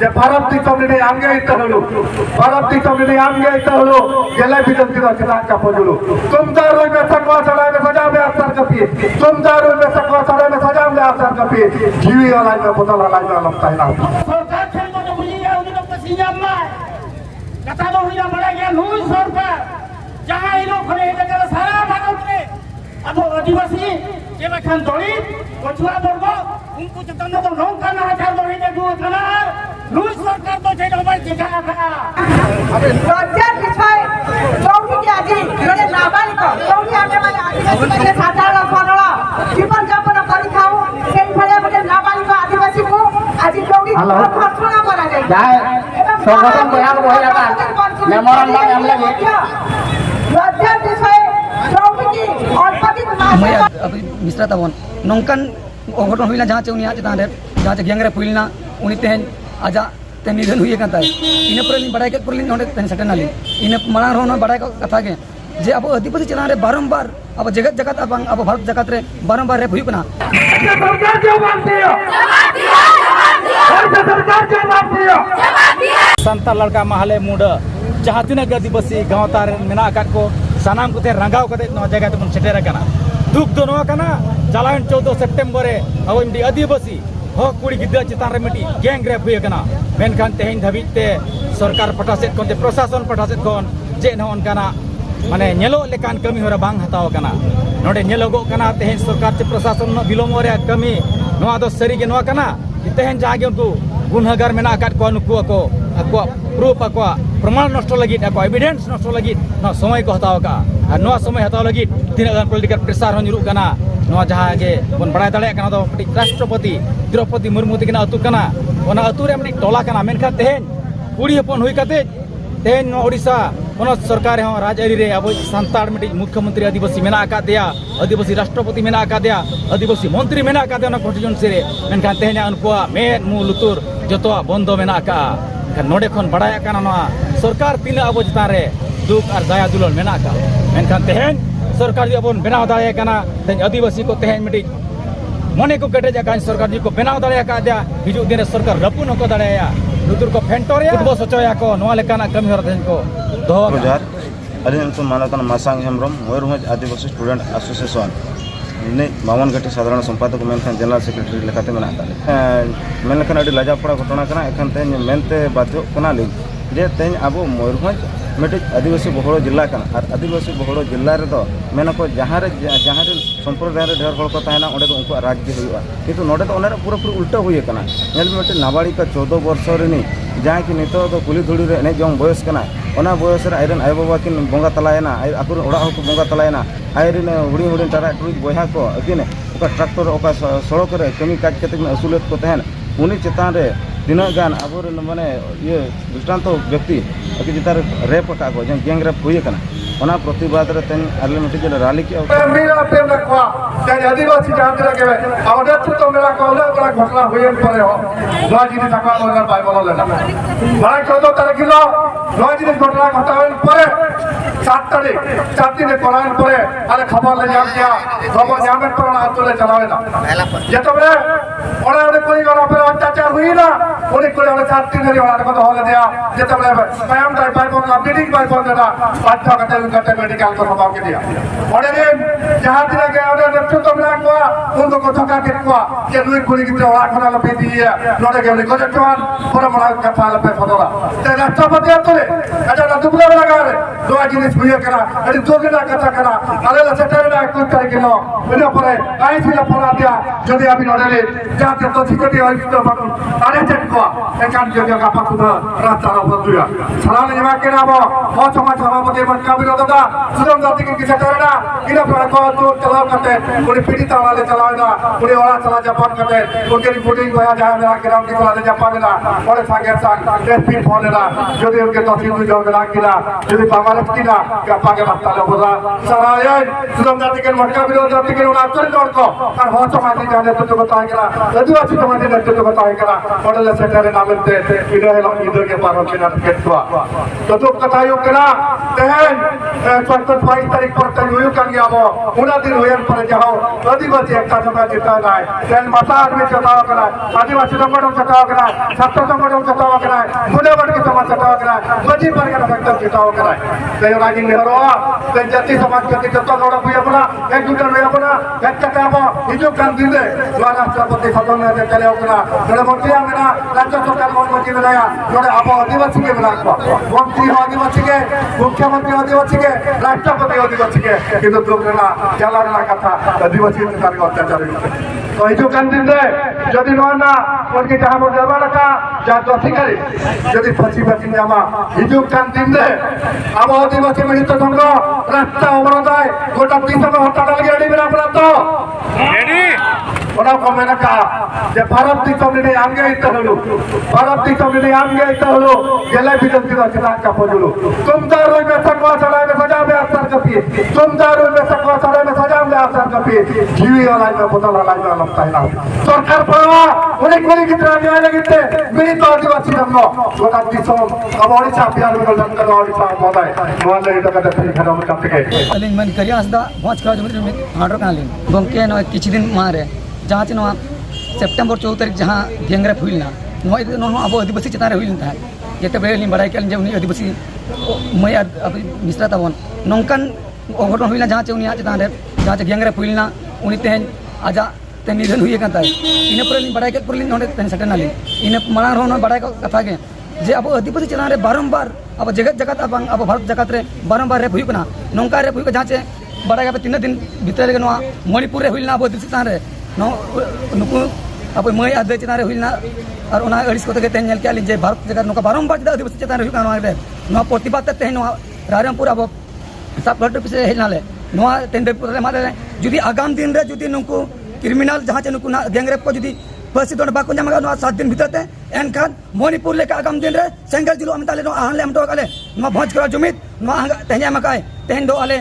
যে ভারত দিশমনি আমগে ইতহলু ভারত দিশমনি আমগে ইতহলু গেলে বিজন্তি রচনা কাপজুলু तुम दारू में सकवा चढ़ाए में सजा में असर कपी तुम दारू में सकवा चढ़ाए में सजा में असर कपी जीवी वाला में बोतल वाला में लगता है ना सरकार खेल तो बुझी गया उन लोग का सीजन में कथा तो हुई बड़ा गया लूज सरकार जहां ये लोग खड़े हैं जगह सारा भारत में अब आदिवासी जे बखन दलित पछुआ वर्ग उनको चेतन तो ढंग करना है चार दलित दो थाना लूज सरकार तो जे हमारे देखा था লজ্জার বিষয় চৌধুরী আজি জনে নাবালিক চৌধুরী আমি মানে আদিবাসী মানে সাধারণ সরল জীবন যাপন করি খাও সেই ভলে গোটে নাবালিক আদিবাসীকে আজি চৌধুরী ঘোষণা করা যায় যায় সংগঠন বয়ান বহিলাটা মেমোরান্ডাম এম লাগে লজ্জার বিষয় চৌধুরী অল্পদিন मैं अभी मिश्रा तबन नौकान अघटन हुई जहाँ उन्हीं चितान जहाँ गैंग रेप हुई उन्हीं तेहन आजा ते निधन हुई इन पर बड़ा तेन सेटेना इन मांग बड़ा कथा के जे अब आदिवासी चितान बारंबार अब जगत जगत अब भारत जगत रे बारंबार रेप हुई संताल लड़का महले मुड जहाँ तीन आदिवासी गाँवता मेना को सानाम को रंगाव जगह तक सेटेर दुख दो चलावन 14 सेप्टेम्बर अब मिट्टी आदिवासी हक कुड़ी गिद्रा चितान मिट्टी गैंग रेप हुई मेनखान तेहन धाबीते सरकार पटा सेद खन प्रशासन पटा सेद खन चेद होना माने नेलो लेकान कमी होरा बांग हताव कना नोडे नेलोगो कना तेहन सरकार से प्रशासन विलोम रे कमी नोआ दो सरी के नोआ कना तेहन जहाँ के उनको गुनहगार मेना आकाट को नुकु को ako proof ako प्रमाण नष्ट लगी ako एविडेंस नष्ट लगी ना समय को हताव का नोआ समय हताव लगी तीन गान पॉलिटिकल प्रेशर हन जुरुक कना नोआ जहाँ के बन बड़ा दड़े कना दो राष्ट्रपति द्रौपदी मुर्मू तकिना अतु कना ओना अतु रे मनी टोला कना मेनखा तेहन कुड़ी हपन हुई कते तेहन ओडिशा पोनत सरकार हो राजआरी रे अब संताड़ मिटी मुख्यमंत्री आदिवासी मेना आका दिया आदिवासी राष्ट्रपति मेना आका दिया आदिवासी मंत्री मेना आका दिया कॉन्स्टिट्यूएंसी रे मेनखा तेहन उनको मेद मु लुतुर जतो बंदो मेना आका नोडे खन बड़ाया काना नोआ सरकार तीन अब चितान रे दुख और दया दुलार मेना का मेनखान तेहन सरकार जी अपन बनाव दाड़े काना तेहन आदिवासी को तेहन मिटी मने को कटेजा कान सरकार जी को बनाव दाड़े का दिया हिजु दिन सरकार रपुन को दाड़ेया लुतुर को फेंटोरिया उद्बो सचोया को नोआ लेकाना कमी हर तेहन को दो हजार अलिन तो मानकन मासांग हेमरम मयूरभंज आदिवासी स्टूडेंट एसोसिएशन ने बावन घटी साधारण संपादक मेनखान जनरल सेक्रेटरी लेकाते मेना ताले मेनखान अडी लाजापड़ा घटना कना एखन ते मेनते बाध्य कना ले जे तेन अब मयूरभंज मिटे आदिवासी बहुल जिला कना और आदिवासी बहुल जिला रे तो मेनको जहाँ संप्रदाय रे ढेर हड़ को ताहेना ओंडे तो उनको राज्य हुआ किंतु नोडे तो ओनेरे पूरा उल्टा हुई कना नेल मिटे नाबालिका 14 वर्ष रे जहाँ कि नितो तो कुली धुड़ी रे एने जम बयस कना ओना बयस रे आयरन आय बाबा किन बंगा तलायना आकुर ओड़ा को बंगा तलायना आयरन हुडी हुडी टारा टुई बयहा को अकिने ओका ट्रैक्टर ओका सड़क रे कमी काज कते असुलत को तहन उनी चितान रे तीना गान आबोर माने ये दृष्टांत व्यक्ति अकी चितार रेप का को जे गैंग रेप हुई कना ओना प्रतिवाद रे तेन आले मिटे जे रैली के मेरा प्रेम रखवा जे आदिवासी जानते लगे आउडे तो मेरा कोला बड़ा घटना हुई परे हो राजी ने तका मगर बाय बोल लेना बड़ा 14 तारीख किलो राजी ने घटना घटावन परे 7 तारीख 7 दिन परान परे अरे खबर ले जाम किया खबर जामे पर आतले चलावे ना जे तो बड़े ओड़े ओड़े कोई गरा पर अत्याचार हुई ना ओड़े कोई ओड़े 7 दिन रे ओड़ा को होले दिया जे तो बड़े कायम दाई पाई बोल मीटिंग पाई बोल देना बात का मेडिकल को खबर के दिया ओड़े दिन जहां दिन के ओड़े रखतो तो बड़ा को उनको को ठका के को जे दुई कुड़ी की ओड़ा खना लपे दिए नोडे के को जटवान पर बड़ा कथा लपे फदोला ते राष्ट्रपति आतले अच्छा ना दुबला लगा रे दो जिनिस हुई करा अरे दो दिन कथा करा अरे सेटर ना कुछ कर के लो बिना परे आई थी परा दिया जदि अभी नोडे जाते तो सिक्योरिटी और तो बात अरे चेक को एकान जगह का पाकुद रास्ता पर दुया सलाम जमा के ना हो समाज सभापति मन का विरोध दा सुदम जाति की सेटर ना इना पर को तो चलाव करते पूरी पीड़ित वाले चलावेगा पूरी वाला चला जापान करते उनके रिपोर्टिंग होया जाए मेरा ग्राम की वाले जापान ना बड़े सागे संग एसपी फोन ना जदि उनके तहसील में जो मिला किला जदि बांग्लादेश की ना apa ke mata lo bola saraya sudah mengatakan mereka video mengatakan orang atur dorko kan hoto mati jangan itu बताया करा लदु अच्छी तुम्हारे नेट तो बताया करा मॉडल सेंटर नाम ते video है लोग इधर के पार होके ना टिकट हुआ तो कथायो करा तहन 22 तारीख पर तक हुई kan ya bo una din huyan par jao आदिवासी एकता सभा जिता है देन माता आदमी चताव करा आदिवासी संगठन चताव करा छात्र संगठन चताव करा मुंडे वर्ग की समाज चताव करा मजी वर्ग का फैक्टर चताव करा ते राजी नेहरू ते जाति समाज के चताव लोड़ा भी अपना एक दूसरे में अपना एक चताव हिजो कान दिन दे राष्ट्रपति सदन में चले करा जोड़े मंत्री आमेना राज्य सरकार मंत्री बनाया जोड़े अब आदिवासी के बना मंत्री आदिवासी के मुख्यमंत्री आदिवासी के राष्ट्रपति आदिवासी के किंतु तुमना चलाना कथा आदिवासी सरकार का अत्याचार तो हिजो कान दिन दे यदि नोना उनके जहां पर जमा रखा जा तो अधिकारी यदि फंसी फंसी जामा हिजो कान दिन दे अब आदिवासी में तो संघ रास्ता अवरोध है गोटा 30 में हटा डाल के रेडी बना अपना तो ready orang komen ka je bharat disam ni amge ita holo bharat disam ni amge ita holo gele bidon ki rachna ka pojulu tum daru mein sakwa sadai mein saja mein asar kapi tum daru mein sakwa sadai mein saja mein asar kapi jiwi alai mein bodal alai mein लगता है ना सरकार पड़ा उन्हें कोई कितना न्याय लगते मेरी तो आदिवासी धर्म गोटा disam अब ओडिशा बिहार में गलत कर ओडिशा मोदाय मोहल्ले इधर का देखने खड़ा में करते के अलिंग मन करिया असदा पहुंच कर जो में हार्डर का लिंग गंके न किछ दिन मारे जहाँ से सेप्टेम्बर 14 तारीख जहाँ गैंगरेप हुईना अब आदिवासी चतान हुई था ये बड़े बड़ा जो उन्हीं आदिवासी मैं अब मिश्रा तबन नौकान अघटन हुईना जहाँ से उन्हीं चतान जहाँ से गैंगरेप हुईना उन्हीं तेहन आजा ते निधन हुई इन पर बड़ा तेन सेटना इन मांग बड़ा कथा के जे अब आदिवासी चतान बारंबार अब जगत जगत अब भारत जगत रे बारंबार रेप हुई नौका रेप हुई जहाँ से बड़ा 3 दिन भीतर मणिपुर हुईना अब आदिवासी चतान नुकु अब मई आदे चतान हुईना और अड़िस को तेज के जे भारत जगह नौका बारंबार चेदा आदिवासी चतान प्रतिबाद तेहन रायरमपुर अब सब कलेक्टर ऑफिस हेजनाले तेन मारे जुदी आगाम दिन रे जुदी नुकु क्रिमिनल जहाँ से नुकु गैंगरेप को जुदी फांसी दंड बाको नाम 7 दिन भीतर एनखान मणिपुर लेके आगाम दिन रे सेंगल जिलो अमताले आहले हमटो काले भोज करा जुमित तेहन एमकाय तेहन दो आले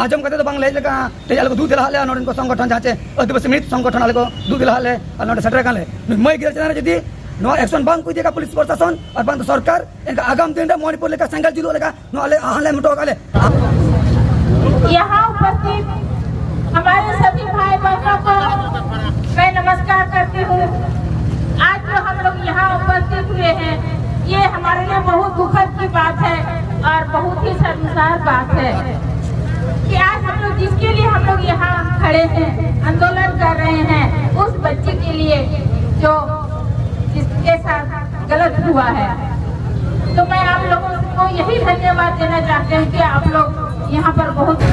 आजम कते बांग ले लगा ते आले दूध दिलाले नोडन को संगठन जहाँ से आदिवासी मृत संगठन आले को दूध दिलाले नोडे सेटर काले मई गिर चना जदी एक्शन बांग को दिया पुलिस प्रशासन और बांग सरकार इनका आगाम दिन रे मणिपुर लेके सेंगल जिलो लेका आले आहले हमटो काले यहाँ उपस्थित हमारे सभी भाई बहनों को मैं नमस्कार करती हूँ। आज जो हम लोग यहाँ उपस्थित हुए हैं ये हमारे लिए बहुत दुखद की बात है और बहुत ही शर्मसार बात है कि आज हम लोग जिसके लिए हम लोग यहाँ खड़े हैं आंदोलन कर रहे हैं उस बच्चे के लिए जो जिसके साथ गलत हुआ है। तो मैं आप लोगों को यही धन्यवाद देना चाहती हूँ कि आप लोग यहाँ पर बहुत